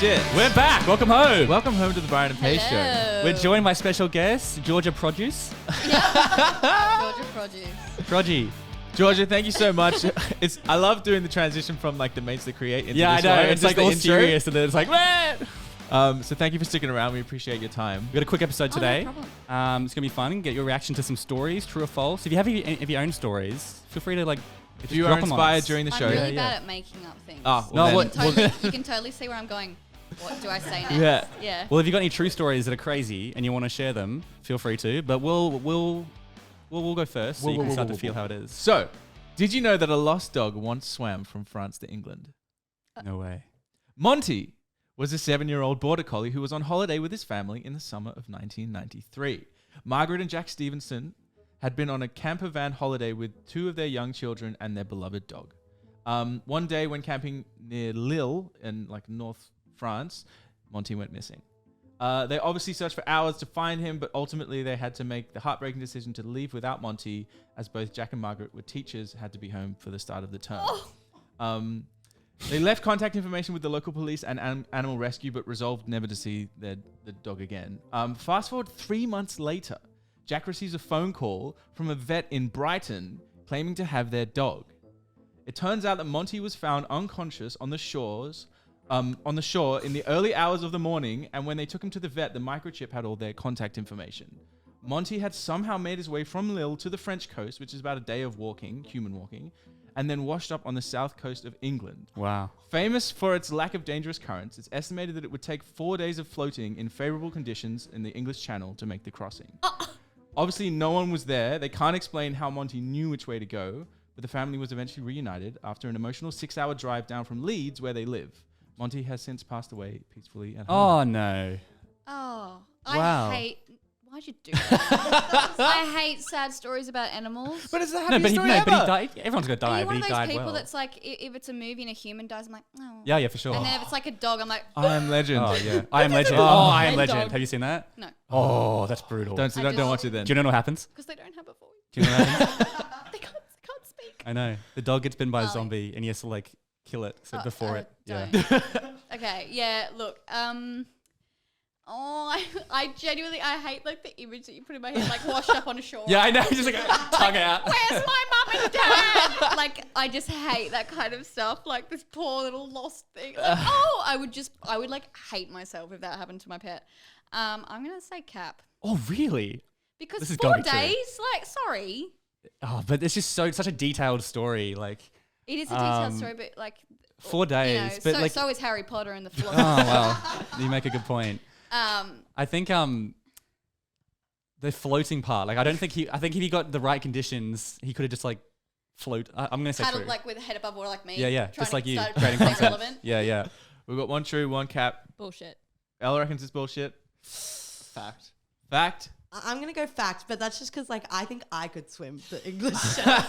shit. We're back. Welcome home. Welcome home to the Byron and Pace show. We're joined by special guest, Georgia Produce. Georgia Produce. Prodigy. Georgia, thank you so much. I love doing the transition from like the mates that create into Yeah, I this know. one. It's Just like the all intro. serious and then it's like, So thank you for sticking around. We appreciate your time. we got a quick episode No today. problem. It's going to be fun. Get your reaction to some stories, true or false. If you have any of your own stories, feel free to If you are inspired during the show. I'm really Yeah. bad at making up things. Oh, No, well, what- then- You can totally see where I'm going. What do I say next? Yeah. Yeah. Well, if you've got any true stories that are crazy and you want to share them, feel free to. But we'll go first so you can start to feel how it is. So, did you know that a lost dog once swam from France to England? No way. Monty was a 7-year-old border collie who was on holiday with his family in the summer of 1993. Margaret and Jack Stevenson had been on a camper van holiday with 2 of their young children and their beloved dog. One day when camping near Lille in like North France, Monty went missing. They obviously searched for hours to find him, but ultimately they had to make the heartbreaking decision to leave without Monty, as both Jack and Margaret were teachers, had to be home for the start of the term. They left contact information with the local police and animal rescue, but resolved never to see the dog again. Fast forward 3 months later, Jack receives a phone call from a vet in Brighton claiming to have their dog. It turns out that Monty was found unconscious on the shore in the early hours of the morning, and when they took him to the vet, the microchip had all their contact information. Monty had somehow made his way from Lille to the French coast, which is about a day of walking, human walking, and then washed up on the south coast of England. Wow. Famous for its lack of dangerous currents, it's estimated that it would take 4 days of floating in favorable conditions in the English Channel to make the crossing. Obviously, no one was there. They can't explain how Monty knew which way to go, but the family was eventually reunited after an emotional 6-hour drive down from Leeds, where they live. Monty has since passed away peacefully at home. Oh, no. Oh. Wow. Why'd you do that? I hate sad stories about animals. But it's the No, happiest but he story died. ever. Everyone's going to Are die, you but one he of those died people well. that's like, if it's a movie and a human dies, I'm like, oh. Yeah, for sure. And then if it's like a dog, I'm like, I Am Legend. Oh, yeah. I Am Legend. Oh, I Am and Legend. dog. Have you seen that? no. Oh, that's brutal. Don't just- watch it then. Do you know what happens? Because they don't have a voice. Do you know what happens? They can't speak. I know. The dog gets bitten by a Oh. zombie and he has to like kill it so before it. Yeah. don't. Okay, yeah, look, I genuinely, I hate like the image that you put in my head, like washed up on a shore. Yeah, I know. Just like tongue out. Where's my mum and dad? Like, I just hate that kind of stuff. Like this poor little lost thing. Like, I would like hate myself if that happened to my pet. I'm gonna say cap Oh, really? because This is 4 gotta be true. days. Like, sorry, Oh, but it's just such a detailed story. Like it is a detailed story, but like 4 days. You know, but so, like, so is Harry Potter and the oh Philosopher's well, you make a good point. Stone. I think the floating part. Like I think if he got the right conditions, he could have just like float. I'm gonna say Kind true. of like with a head above water, like me. Yeah, trying just to like you, start creating stay content. relevant. Yeah. We've got one true, one cap. Bullshit. Ella reckons it's bullshit. Fact. Fact. I'm going to go fact, but that's just because, like, I think I could swim the English Channel.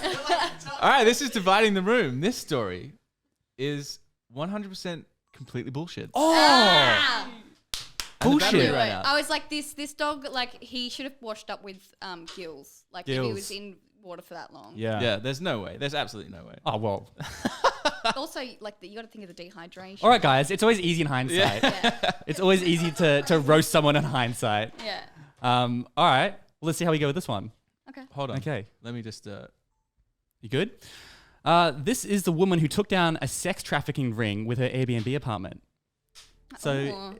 All right, this is dividing the room. This story is 100% completely bullshit. Ah! And the battery Bullshit. ran out. I was like, this dog, like, he should have washed up with gills. Like, if he Gills. was in water for that long. Yeah, there's no way. There's absolutely no way. Oh well. Also, like, you got to think of the dehydration. All right, guys. It's always easy in hindsight. Yeah. It's always easy to roast someone in hindsight. Yeah. All right. Well, let's see how we go with this one. Okay. Hold on. Okay. Let me just... You good? This is the woman who took down a sex trafficking ring with her Airbnb apartment. So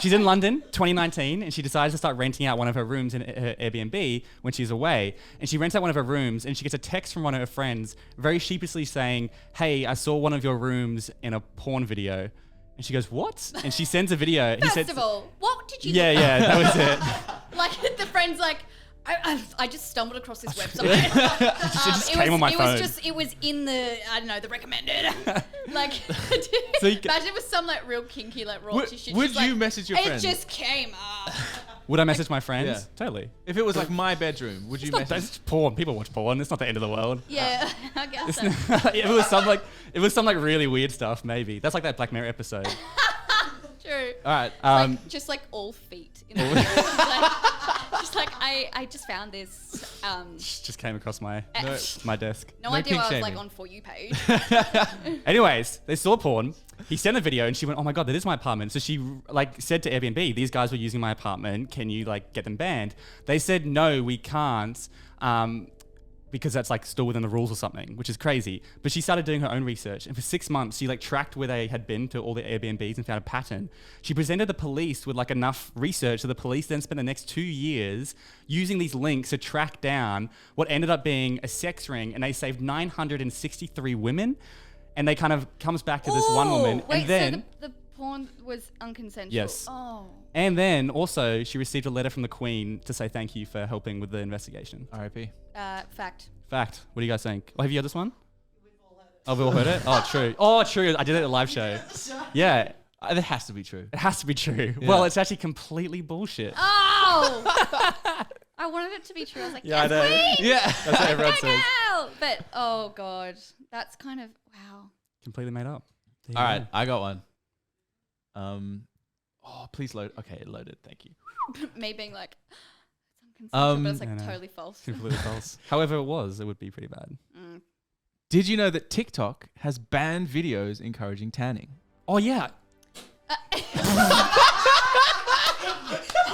she's in London, 2019, and she decides to start renting out one of her rooms in her Airbnb when she's away. And she rents out one of her rooms, and she gets a text from one of her friends, very sheepishly saying, "Hey, I saw one of your rooms in a porn video." And she goes, "What?" And she sends a video. First of all, what did you Yeah, look yeah, that was it. up? Like, the friend's like, I just stumbled across this website. It just came on my phone. It was in the, I don't know, the recommended. Like, So you imagine it was some like real kinky, like raunchy shit. would She's like, you message your friend? It just came up. Would I message my friends? Yeah. Totally. If it was like my bedroom, would you It's message? porn. People watch porn. It's not the end of the world. Yeah, I guess It's so. if it was some like really weird stuff, maybe. That's like that Black Mirror episode. True. All right. Like, just like all feet. In the like, just like, I just found this. Just came across my No. my desk. No No idea kink I was shaming. like on For You page. Anyways, they saw porn. He sent a video and she went, "Oh my God, that is my apartment." So she like said to Airbnb, "These guys were using my apartment. Can you like get them banned?" They said, "No, we can't." Because that's like still within the rules or something, which is crazy. But she started doing her own research, and for 6 months, she like tracked where they had been to all the Airbnbs and found a pattern. She presented the police with like enough research, so the police then spent the next 2 years using these links to track down what ended up being a sex ring, and they saved 963 women. And they kind of comes back to this one woman, Wait, and then so the porn was unconsensual. Yes. Oh. and then also she received a letter from the Queen to say thank you for helping with the investigation. R.I.P. Fact. Fact. What do you guys think? Oh, have you heard this one? Oh, we've all heard it? Oh, true. Oh, true. I did it at a live show. Yeah. That has to be true. It has to be true. Yeah. Well, it's actually completely bullshit. Oh! I wanted it to be true. I was like, Yeah, I yes, know. please! Yeah. That's what everyone says. Go! But, oh, God. That's kind of, wow. Completely made up. There you All go. right, I got one. Oh, please load. Okay, it loaded. Thank you. Me being like, it's unconsensual, but it's like No, no. totally false. Completely false. However it was, it would be pretty bad. Mm. Did you know that TikTok has banned videos encouraging tanning? Oh, yeah.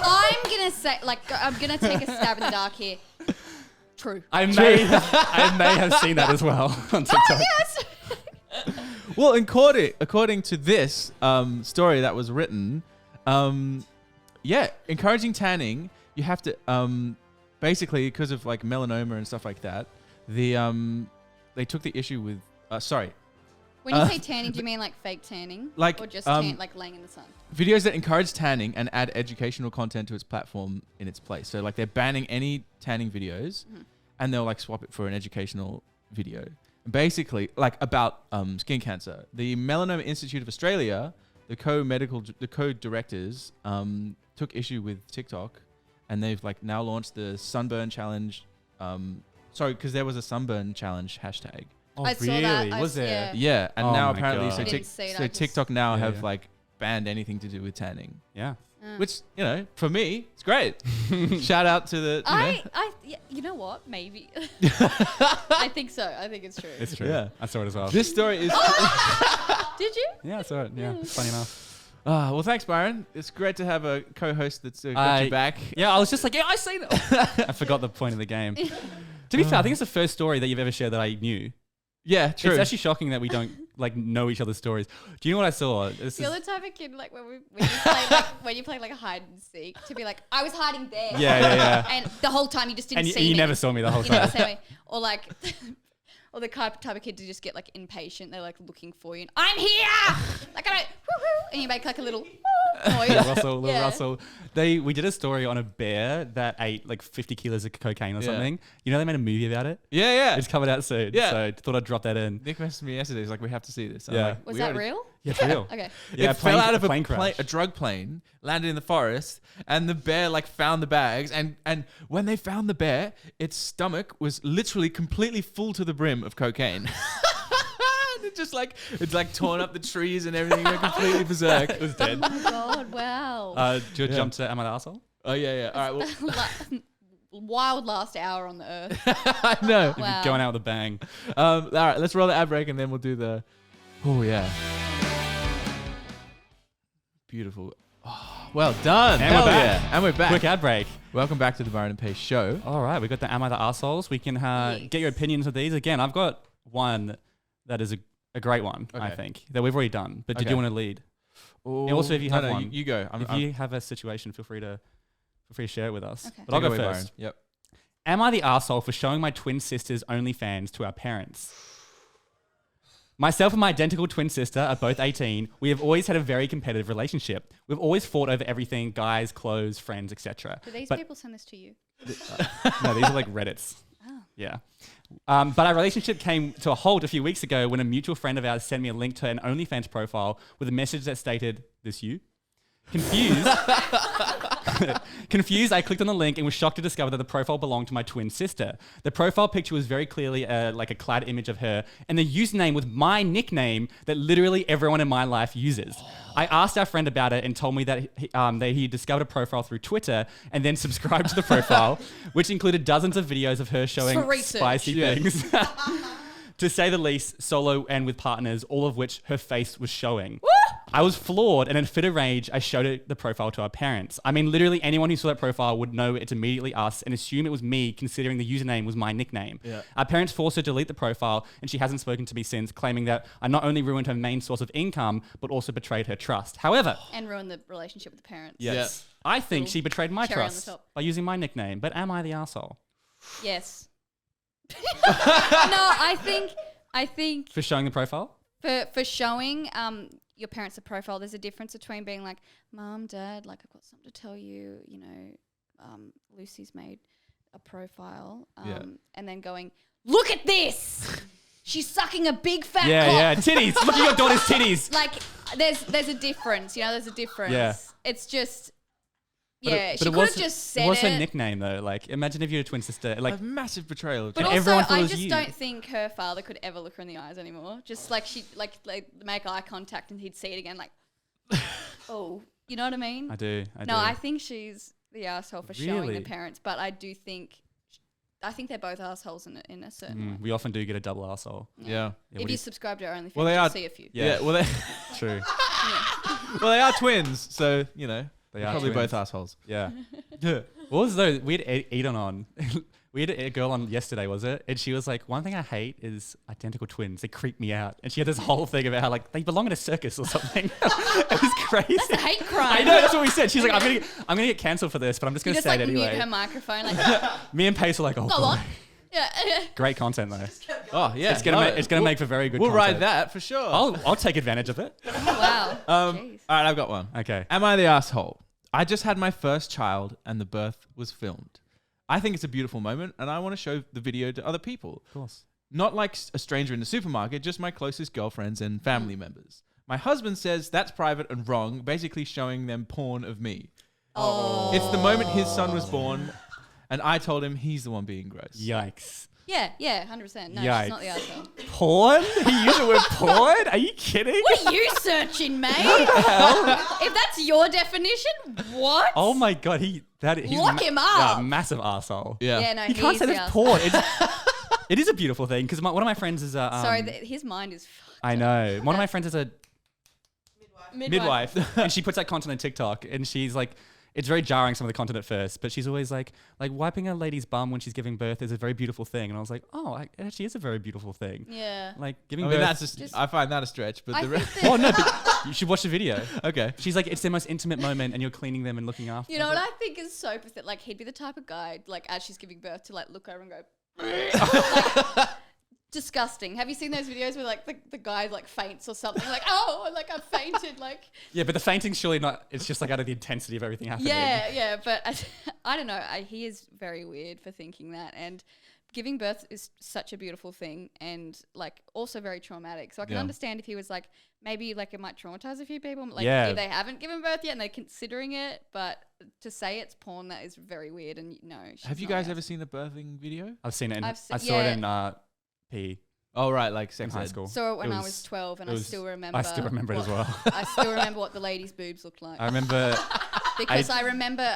I'm gonna say, like, I'm gonna take a stab in the dark here. True. I may have seen that as well on TikTok. Yes. Well, according to this story that was written, encouraging tanning, you have to basically because of like melanoma and stuff like that. They took the issue with When you say tanning, do you mean like fake tanning? Like, or just like laying in the sun? videos that encourage tanning and add educational content to its platform in its place. So like they're banning any tanning videos, and they'll like swap it for an educational video. Basically, like about skin cancer. The Melanoma Institute of Australia, the co-directors took issue with TikTok, and they've like now launched the sunburn challenge. Because there was a sunburn challenge hashtag. Oh, I saw really? that. Was there? Yeah. Yeah, and Oh now my apparently God. so, I didn't see it, so I just- TikTok now Yeah, have yeah. like banned anything to do with tanning, Yeah. which for me it's great. Shout out to the You know what? Maybe. I think so. I think it's true. It's true. Yeah. I saw it as well. this story is. Did you? Yeah, I saw it. Yeah, funny enough. Well, thanks, Byron. It's great to have a co-host that's got you back. Yeah, I was just like, yeah, I seen it. I forgot the point of the game. To be fair, I think it's the first story that you've ever shared that I knew. Yeah, true. It's actually shocking that we don't like know each other's stories. Do you know what I saw? You're the type of kid like when you play like a hide and seek to be like, I was hiding there. Yeah. And the whole time you just didn't And see you me. never saw me the whole You never time. saw me. Or like, or the type of kid to just get like impatient. They're like looking for you. And, I'm here. Like I don't. Woo-hoo, and you make like a little noise. Little Yeah. Russell. We did a story on a bear that ate like 50 kilos of cocaine or Yeah. something. You know they made a movie about it? yeah. It's coming out soon. Yeah. So thought I'd drop that in. Nick messaged me yesterday. He's like, we have to see this. I'm Yeah. like, Was "We that already-" real? Yeah, it's real. Okay. Yeah, It fell out of plane crash. a drug plane, landed in the forest, and the bear like found the bags. And when they found the bear, its stomach was literally completely full to the brim of cocaine. And it just like it's like torn up the trees and everything. Went completely berserk. It was dead. Oh my god! Wow. Do you Yeah. jump to Am I the Arsehole? Oh yeah. All right. Well, Wild last hour on the earth. I know. Wow. Going out with a bang. All right. Let's roll the ad break and then we'll do the. Oh yeah. Beautiful. Oh, well done. And we're Hell back. yeah. And we're back. Quick ad break. Welcome back to the Byron and Pace show. All right, we got the Am I the Arseholes? We can Yes. get your opinions of these. Again, I've got one that is a great one, I Okay. think, that we've already done. But did Okay. you want to lead? Oh, also, if you have one. you go. If you have a situation, feel free to share it with us. Okay. But I'll Take go it away, first. Byron. Yep. Am I the arsehole for showing my twin sister's OnlyFans to our parents? Myself and my identical twin sister are both 18. We have always had a very competitive relationship. We've always fought over everything, guys, clothes, friends, etc. Do these But- people send this to you? No, these are like Reddits. Oh. Yeah. But our relationship came to a halt a few weeks ago when a mutual friend of ours sent me a link to an OnlyFans profile with a message that stated, "This you?" Confused. Confused, I clicked on the link and was shocked to discover that the profile belonged to my twin sister. The profile picture was very clearly like a clad image of her, and the username was my nickname that literally everyone in my life uses. I asked our friend about it and told me that he discovered a profile through Twitter and then subscribed to the profile, which included dozens of videos of her showing For research. spicy things. To say the least, solo and with partners, all of which her face was showing. Woo! I was floored, and in a fit of rage, I showed the profile to our parents. I mean, literally anyone who saw that profile would know it's immediately us and assume it was me, considering the username was my nickname. Yeah. Our parents forced her to delete the profile, and she hasn't spoken to me since, claiming that I not only ruined her main source of income, but also betrayed her trust. However, And ruin the relationship with the parents. yes, I think she betrayed my Cherry on the trust top. by using my nickname. But am I the asshole Yes. No, I think for showing the profile? for showing your parents a profile, there's a difference between being like, Mom, Dad, like I've got something to tell you, you know, Lucy's made a profile, and then going, look at this, she's sucking a big fat cock. Titties. Look at your daughter's titties. Like there's a difference, you know, there's a difference. Yeah. It's just, But yeah, it she could was- have just said It was her it. nickname though. Like, imagine if you're a twin sister. Like, A massive betrayal. But And also, everyone thought it I was just you. don't think her father could ever look her in the eyes anymore. Just like she, like make eye contact and he'd see it again, like, oh, you know what I mean? I do. No, I think she's the asshole for showing Really? the parents, but I do think, I think they're both assholes in a certain way. We often do get a double arsehole. yeah. If you subscribe to our OnlyFans, Well, they you'll are- see a few. Yeah. Well, they True. well they are twins, so you know They they're are probably twins. both assholes. Yeah. What was those? We had Eden on. We had a girl on yesterday, was it? And she was like, one thing I hate is identical twins. They creep me out. And she had this whole thing about how like they belong in a circus or something. It was crazy. That's a hate crime. I know, that's what we said. She's like, I'm gonna get cancelled for this, but I'm just You gonna just say like it anyway. mute her microphone, like, Me and Pace were like, oh, go on. God. Yeah. Great content though. Oh yeah, It's gonna make for very good We'll content. ride that for sure. I'll take advantage of it. Wow. All Jeez. right, I've got one. Okay. Am I the asshole? I just had my first child and the birth was filmed. I think it's a beautiful moment and I want to show the video to other people. Of course. Not like a stranger in the supermarket, just my closest girlfriends and family members. My husband says that's private and wrong, basically showing them porn of me. Oh. It's the moment his son was born and I told him he's the one being gross. Yikes. Yeah, 100%. No, Yikes. she's not the asshole. Porn? He used the word porn? Are you kidding? What are you searching, mate? If that's your definition, what? Oh my God, he's Lock him up. Yeah, massive arsehole. Yeah. Yeah, no, You can't say the that's arsehole. porn. It is a beautiful thing because one of my friends is a. Sorry, his mind is I know. One of my friends is a midwife. midwife, and she puts that content on TikTok, and she's like, it's very jarring some of the content at first, but she's always like wiping a lady's bum when she's giving birth is a very beautiful thing, and I was like, oh, it actually is a very beautiful thing. Yeah. Like I giving mean, birth. that's just, I find that a stretch, but I the think rest. that- Oh no, but you should watch the video. Okay. She's like, it's their most intimate moment, and you're cleaning them and looking after. You know them. what I think is so pathetic? Like, he'd be the type of guy, like, as she's giving birth, to, like, look over and go, like, disgusting. Have you seen those videos where, like, the guy, like, faints or something? Like, oh, like, I fainted, like. Yeah, but the fainting's surely not. It's just like out of the intensity of everything happening. Yeah, but I don't know. He is very weird for thinking that. And giving birth is such a beautiful thing and, like, also very traumatic. So I can Yeah. understand if he was, like, maybe, like, it might traumatize a few people. Like, Yeah. if they haven't given birth yet and they're considering it. But to say it's porn, that is very weird. And, no. she's Have you not guys the ever asshole. seen the birthing video? I've seen it. I've I se- saw it yeah. in P Oh, right, like in sex high ed. school. Saw it when It I was- was 12 and it I was- still remember. I still remember it as well. I still remember what the lady's boobs looked like. I remember. Because I remember,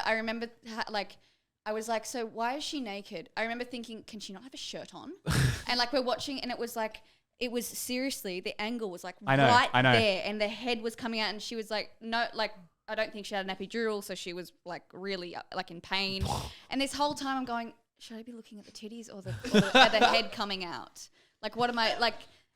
like, I was like, so why is she naked? I remember thinking, can she not have a shirt on? And like we're watching, and it was like, it was seriously, the angle was like I know, right I know. there, and the head was coming out, and she was like, no, like I don't think she had an epidural, so she was like really like in pain. And this whole time I'm going, should I be looking at the titties or at the head coming out? Like, what am I like?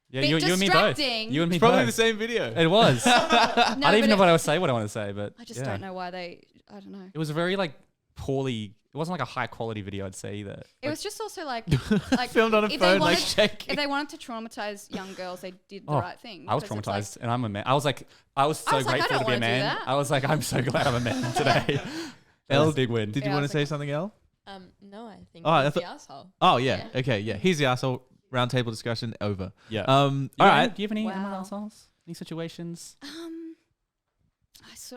Yeah, bit you and me both. distracting. You and me It's probably both. the same video. It was. No, I don't but even know it- what I would say. What I want to say, but I just yeah. don't know why they. I don't know. It was a very like poorly. It wasn't like a high quality video, I'd say either. It was just also like Filmed on a if they phone, like wanted- shaking. If they wanted to traumatize young girls, they did the Oh, right thing. I was because it's like- traumatized, and I'm a man. I was so I was like, I grateful don't to be a wanna do man. that. I was like, I'm so glad I'm a man today. That was a big win. Did you Yeah, I want was to say like- something else? No, I think Oh, I he's thought- the asshole. Oh, yeah. Okay, yeah. He's the asshole. Roundtable discussion over. Yeah. All right. Do you have any Wow. assholes? Any situations?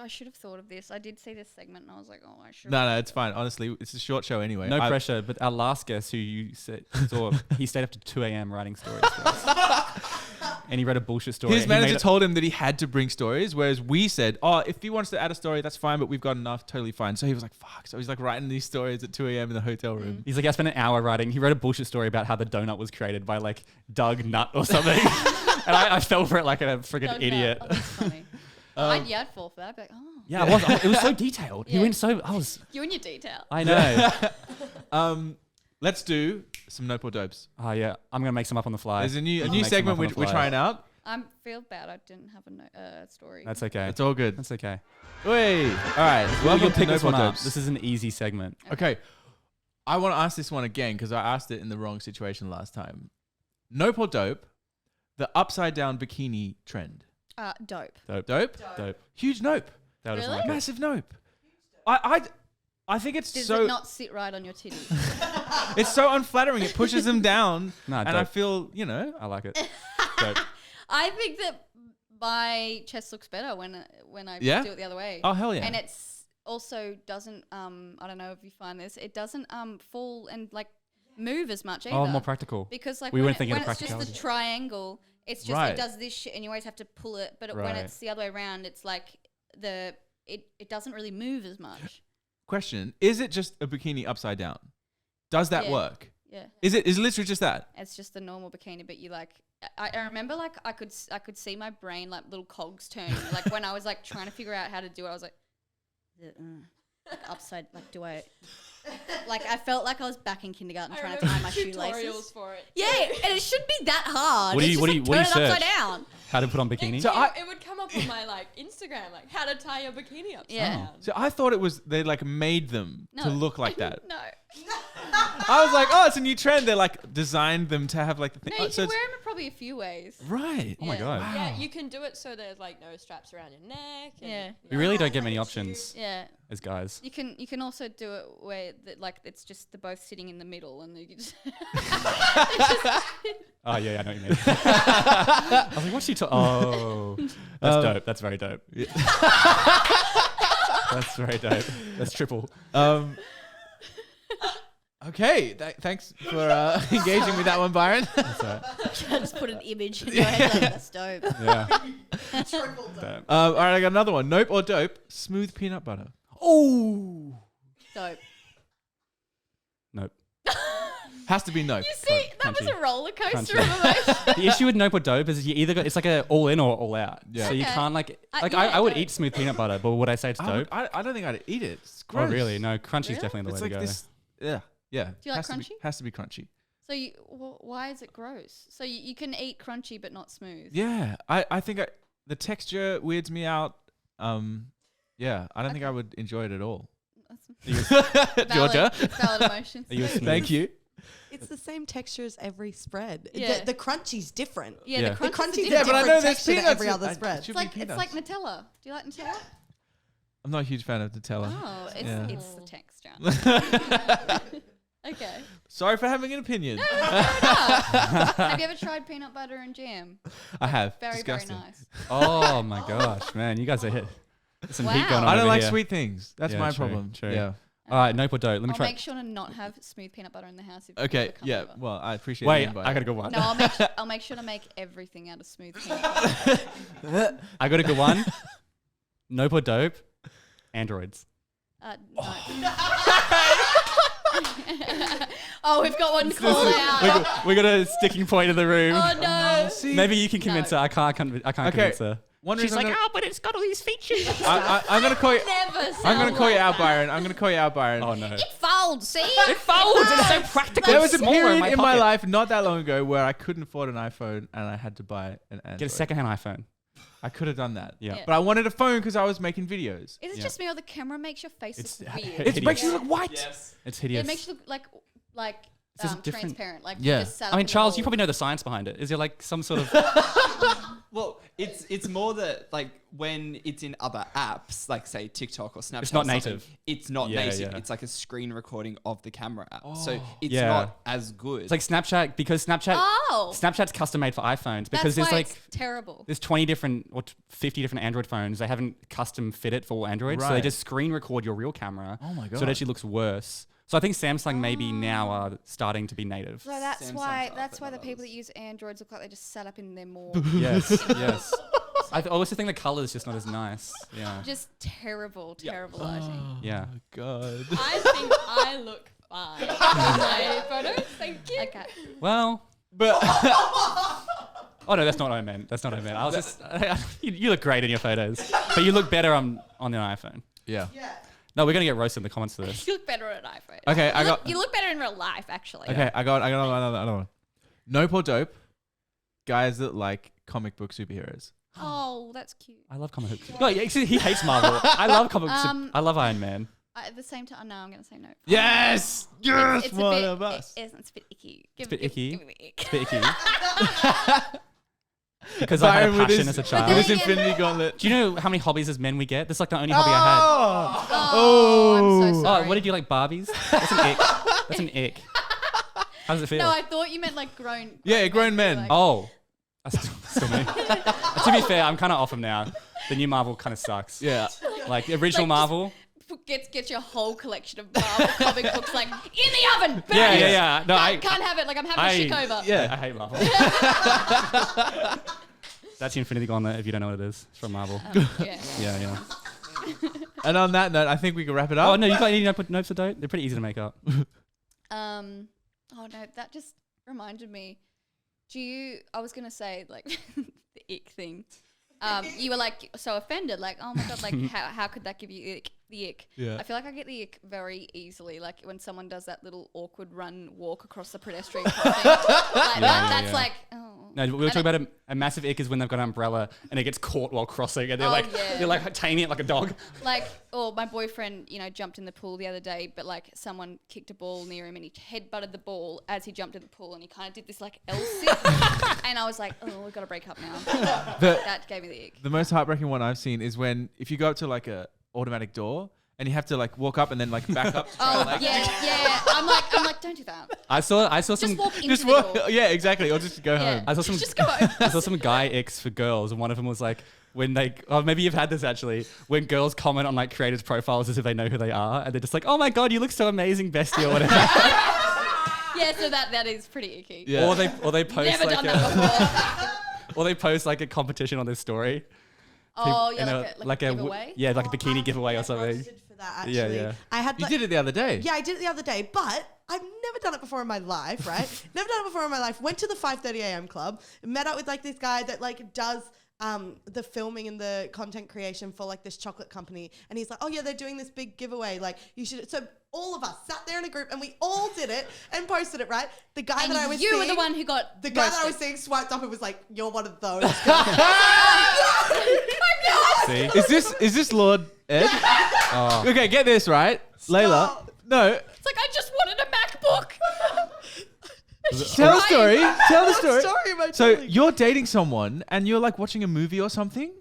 I should have thought of this. I did see this segment and I was like, oh, I should. No, it's fine. Honestly, it's a short show anyway. No I- pressure, but our last guest who you saw, he stayed up to 2 a.m. writing stories for us. and he read a bullshit story. His manager told him that he had to bring stories, whereas we said, "Oh, if he wants to add a story, that's fine, but we've got enough, totally fine." So he was like, "Fuck!" So he's like writing these stories at 2 a.m. in the hotel room. He's like, I spent an hour writing. He wrote a bullshit story about how the donut was created by like Doug Nutt or something, and I fell for it like a freaking idiot. Oh, that's funny. I'd fall for that. I'd be like, oh. Yeah, it was so detailed. He went so. You and your detail. I know. Let's do some Nope or Dopes. Oh yeah, I'm gonna make some up on the fly. There's a new segment we're trying out. I feel bad. I didn't have a story. That's okay. It's all good. That's okay. Wait. All right. Welcome to Nope this or one up. Dopes. This is an easy segment. Okay. I want to ask this one again because I asked it in the wrong situation last time. Nope or dope? The upside down bikini trend. Dope. Dope? Huge nope. That was Really? like it. Massive nope. I think it's Does so it not sit right on your titties? it's so unflattering. It pushes them down, No, and dope. I feel I like it. Dope. I think that my chest looks better when I Yeah? do it the other way. Oh hell yeah! And it's also doesn't I don't know if you find this, it doesn't fall and like move as much either. Oh, more practical. Because like We when, weren't thinking when of it's just the practicality. triangle, it's just Right. it does this shit and you always have to pull it. But when Right. it's the other way around, it's like it doesn't really move as much. Question: is it just a bikini upside down? Does that Yeah. work? Yeah. Is it literally just that? It's just a normal bikini, but you like. I remember like I could see my brain like little cogs turning. Like when I was like trying to figure out how to do it, I was like upside. Like do I? Like I felt like I was back in kindergarten trying to tie my shoelaces. for it. Yeah, and it shouldn't be that hard. What do It's you- just, what do you turn it search? upside down. How to put on bikini? So It would come up on my like Instagram, like how to tie your bikini upside Yeah. down. So I thought it was they like made them to No. look like that. No, I was like, oh, it's a new trend. They like designed them to have like the thing. no, you so can it's wear them probably a few ways. right. Oh my Yeah. god. Yeah, you can do it so there's like no straps around your neck. And, Yeah. We really don't get many options Yeah, as guys. you can also do it where like it's just they're both sitting in the middle and you just Oh yeah, I know what you mean. I was like, what's she talking? Oh, that's dope. That's very dope. That's very dope. That's triple. Okay. Thanks for engaging with that one, Byron. That's right. just put an image in your head like that's dope. Yeah. Dope. All right, I got another one. Nope or dope? Smooth peanut butter. Oh. Dope. Nope. Has to be nope. You see, that was Crunchy. a roller coaster Crunchy. of emotion. The issue with nope or dope is you either got it's like a all in or all out. Yeah. So you Okay. can't like Yeah, I would dope. eat smooth peanut butter, but would I say it's dope? I don't think I'd eat it. It's Oh gross. really? No, crunchy's Really? definitely the It's way like to go. this. Yeah. Yeah. Do you like has to be- crunchy? has to be crunchy. So why is it gross? So you can eat crunchy but not smooth. Yeah. I think the texture weirds me out. Yeah. I don't think I would enjoy it at all. Georgia. Valid emotions. Are you a smooth? Thank you. It's the same texture as every spread. Yeah. The crunchy's different. Yeah, Yeah. the The crunchy's crunchy's Yeah, a but I different know there's texture to peanuts. every other It spread. should It's be like peanuts. Nutella. Do you like Nutella? I'm not a huge fan of Nutella. Oh, Yeah. it's the texture. Okay. Sorry for having an opinion. Have you ever tried peanut butter and jam? I have. Very, Disgusting. very nice. Oh my gosh, man, you guys are hit. There's some heat Wow. going on. I don't over like here. sweet things. That's Yeah, my true, problem. true. Yeah. All right, nope or dope. Let me I'll try. make sure to not have smooth peanut butter in the house. If you Okay. ever come Yeah. over. Well, I appreciate Wait, the invite. I got a good one. No, I'll make sure to make everything out of smooth peanut butter. I got a good one. Nope or dope. Androids. No. Oh, we've got one call out. We got a sticking point in the room. Oh no. See? Maybe you can convince No. her. I can't convince her. One She's reason like, I'm oh, but it's got all these features. I'm gonna call you. Never. I'm gonna call you out, that. Byron. I'm gonna call you out, Byron. Oh no. It folds. See. It folds. It's so practical. There It's was a smaller period in my pocket. life not that long ago where I couldn't afford an iPhone and I had to buy an Android. Get a secondhand iPhone. I could have done that. Yeah. Yeah. But I wanted a phone because I was making videos. Is it Yeah. just me or the camera makes your face It's look hideous. weird? It makes you look white. It's It hideous. makes you look like It's just different- transparent. Like Yeah. you just sat I up mean, in the Charles, you wall. probably know the science behind it. Is there like some sort of? It's more that like when it's in other apps, like say TikTok or Snapchat, It's not or something, native. It's not Yeah, native. yeah. It's like a screen recording of the camera app, so it's Yeah. not as good. It's like Snapchat because Oh. Snapchat's custom made for iPhones because That's there's why like it's terrible. there's 20 different or 50 different Android phones. They haven't custom fit it for all Android, so they Right. just screen record your real camera. Oh my So it God. actually looks worse. So I think Samsung maybe now are starting to be native. So that's Samsung's why up, that's but why the not people others. that use Androids look like they just sat up in their more Yes, yes. I also think the color is just not as nice. Yeah. just terrible lighting. Yeah. Oh, God. I think I look fine in my photos. Thank you. Okay. Well. But Oh no, that's not what I meant. That's not what I meant. I was just. You look great in your photos, but you look better on an iPhone. yeah. Yeah. No, we're gonna get roasted in the comments for this. You look better on an iPhone. Okay, You look better in real life, actually. Okay, I got another one. Nope or dope. Guys that like comic book superheroes. Oh, that's cute. I love comic books. No, actually, he hates Marvel. I love comic books. I love Iron Man. At the same time, no, I'm gonna say no. Yes, yes, It's one a bit, of us. It's a bit icky. It's a bit icky. Give me the ick. It's a bit icky. Because I had a Byron with passion his- as a With child. his Infinity Gauntlet. Do you know how many hobbies as men we get? That's like the only hobby I had. Oh, I'm so Oh, sorry. what did you like, Barbies? That's an ick. That's an ick. How does it feel? No, I thought you meant like grown. Yeah, grown men. Like, Oh. That's still me. To be fair, I'm kind of off them now. The new Marvel kind of sucks. Yeah. Like, the original Like, Marvel. Get your whole collection of Marvel comic books like in the oven. Burn Yeah, it. yeah, yeah. No, Can't have it. Like I'm having a chick over. Yeah. I hate Marvel. That's the Infinity Gauntlet, if you don't know what it is. It's from Marvel. Yeah. Yeah, yeah. And on that note, I think we can wrap it up. Oh, no, you got any notes for dope? They're pretty easy to make up. Oh no, that just reminded me. I was gonna say like the ick thing. You were like so offended, like, oh my god, like how could that give you the ick? Yeah. I feel like I get the ick very easily, like when someone does that little awkward walk across the pedestrian crossing. That's yeah. like, oh. No, we were talking about a massive ick is when they've got an umbrella and it gets caught while crossing and they're they're like taming it like a dog. Like, my boyfriend, jumped in the pool the other day, but like someone kicked a ball near him and he headbutted the ball as he jumped in the pool and he kind of did this like L sit. And I was like, oh, we've got to break up now. That gave me the ick. The most heartbreaking one I've seen is when if you go up to like a automatic door and you have to like walk up and then like back up. To try and, like, Yeah. I'm like, don't do that. I saw some Just walk into just the walk. door. Yeah, exactly. Or just go Yeah. home. I saw some Just go. I saw some guy icks for girls, and one of them was like when maybe you've had this actually, when girls comment on like creators' profiles as if they know who they are, and they're just like, oh my god, you look so amazing, bestie, or whatever. Yeah, so that is pretty icky. Yeah. Or they post Never like done that before. or they post like a competition on their story. Oh, And yeah, like a giveaway. Yeah, like a I bikini would giveaway or get something. roasted for that, actually. Yeah, yeah. I had You like, did it the other day. Yeah, I did it the other day, but I've never done it before in my life, right? Never done it before in my life. Went to the 5:30 a.m. club, met up with like this guy that like does the filming and the content creation for like this chocolate company, and he's like, oh yeah, they're doing this big giveaway, like you should. So all of us sat there in a group and we all did it and posted it, right? The guy And that I was you seeing, were the one who got the guy that I was roasted. seeing swiped up and was like, you're one of those. See? Is this Lord Ed? Oh. Okay, get this right, Layla. Stop. No, It's like, I just wanted a MacBook. tell the story. Tell the What story. story am I So telling? you're dating someone and you're like watching a movie or something,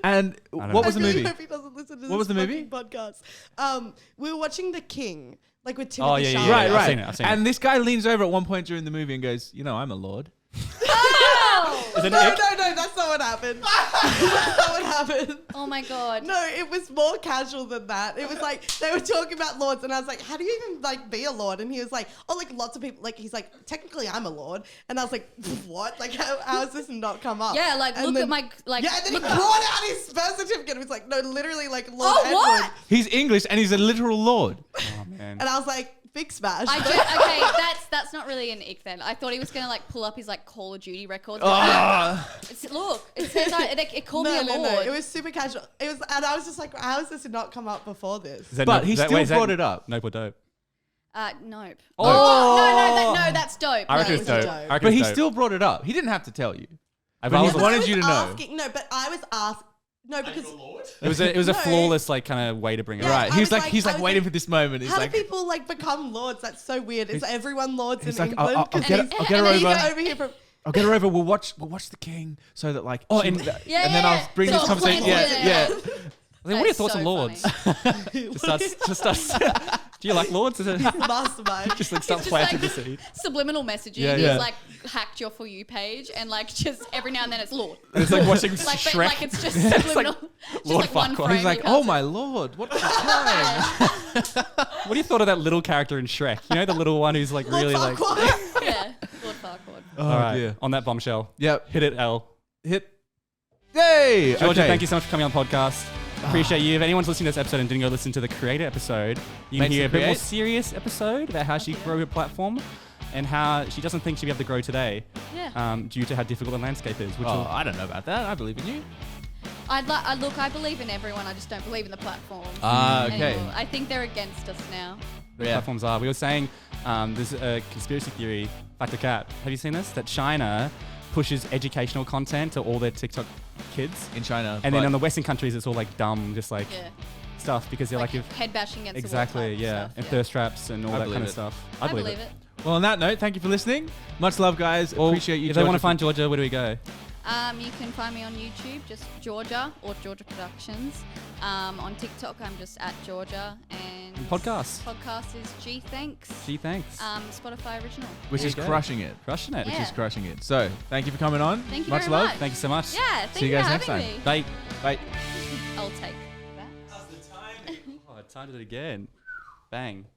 and what was the I really movie? hope he doesn't listen to What was this the movie? fucking podcast. We were watching The King, like with Timothy yeah, yeah, Chalamet. yeah. Right, I've right. seen it, I've seen and it. this guy leans over at one point during the movie and goes, I'm a lord. Is it No, an ick? no, that's not what happened. That's not what happened. Oh my god. No, it was more casual than that. It was like they were talking about lords, and I was like, "How do you even like be a lord?" And he was like, "Oh, like lots of people." Like he's like, "Technically, I'm a lord," and I was like, "What? Like how has this not come up?" Yeah, like And look then- at my like. Yeah, and then he look brought out his birth certificate. It was like, no, literally, like Lord Oh, Edward. what? He's English and he's a literal lord. Oh man. And I was like, big smash. Okay, that's not really an ick then. I thought he was gonna like pull up his like Call of Duty records. Look, it says it called me a lord. No. It was super casual. It was, and I was just like, how has this not come up before this? Is that But no- he is that- still wait, is that brought it up. Nope or dope? Nope. Oh. No, that's dope. I reckon No. it's dope. dope. I reckon But it's he dope. still brought it up. He didn't have to tell you. If but I he's was- wanted you to know. asking, no, but I was asked. No, because It was a No. flawless like kind of way to bring it Yeah, up. Right. I He's was like like- he's I like was waiting like, for this moment. He's how like do people like become lords? That's so weird. Is everyone lords in he's like, England? I'll 'Cause get he's- I'll get her and he's then over. over here from. I'll get her over. We'll watch the King so that like Oh, she- and- and Yeah, then I'll bring this So conversation. plant it. Yeah. I mean, what are your That's thoughts so on lords? funny. just us. Do you like lords? Is it Mastermind. just like start It's just planting like- the seed? Subliminal messaging. Yeah, He's yeah. like hacked your For You page and like just every now and then it's Lord. It's like watching Like, but, Shrek. like it's just subliminal. just Lord like one Farquaad. frame. He's like, you oh can't my lord, what is time? What do you thought of that little character in Shrek? You know, the little one who's like really like. Farquaad. Yeah, Lord Farquaad. Oh All right, dear. on that bombshell, Yep. hit it, L. Hit. Yay! Georgia, Okay. thank you so much for coming on the podcast. Appreciate you. If anyone's listening to this episode and didn't go listen to the creator episode, you can Makes hear a it bit more create. serious episode about how she grew her platform and how she doesn't think she'll be able to grow today Yeah. due to how difficult the landscape is. Which Oh, will, I don't know about that. I believe in you. Look, I believe in everyone. I just don't believe in the platform. Ah, okay. anymore. I think they're against us now. the Yeah. platforms are. We were saying there's a conspiracy theory, Factor Cat. Have you seen this? That China pushes educational content to all their TikTok kids. In China. And then but- in the Western countries, it's all like dumb, just like Yeah. stuff because they're like, if head bashing against exactly, the wall type yeah, stuff, and yeah. thirst traps and all I that kind believe of it. stuff. I believe it. Well, on that note, thank you for listening. Much love, guys. Well, Appreciate you. If they want to Georgia, find Georgia, where do we go? You can find me on YouTube, just Georgia or Georgia Productions. On TikTok, I'm just at Georgia. And Podcasts. Podcast is G Thanks. Gee, thanks. Spotify original. which There is you go. crushing it. Crushing it. Yeah. Which is crushing it. So, thank you for coming on. Thank you much very love. much. Thank you so much. Yeah, thank See you you guys for next having time. me. Bye. Bye. I'll take that. Oh, I timed it again. Bang.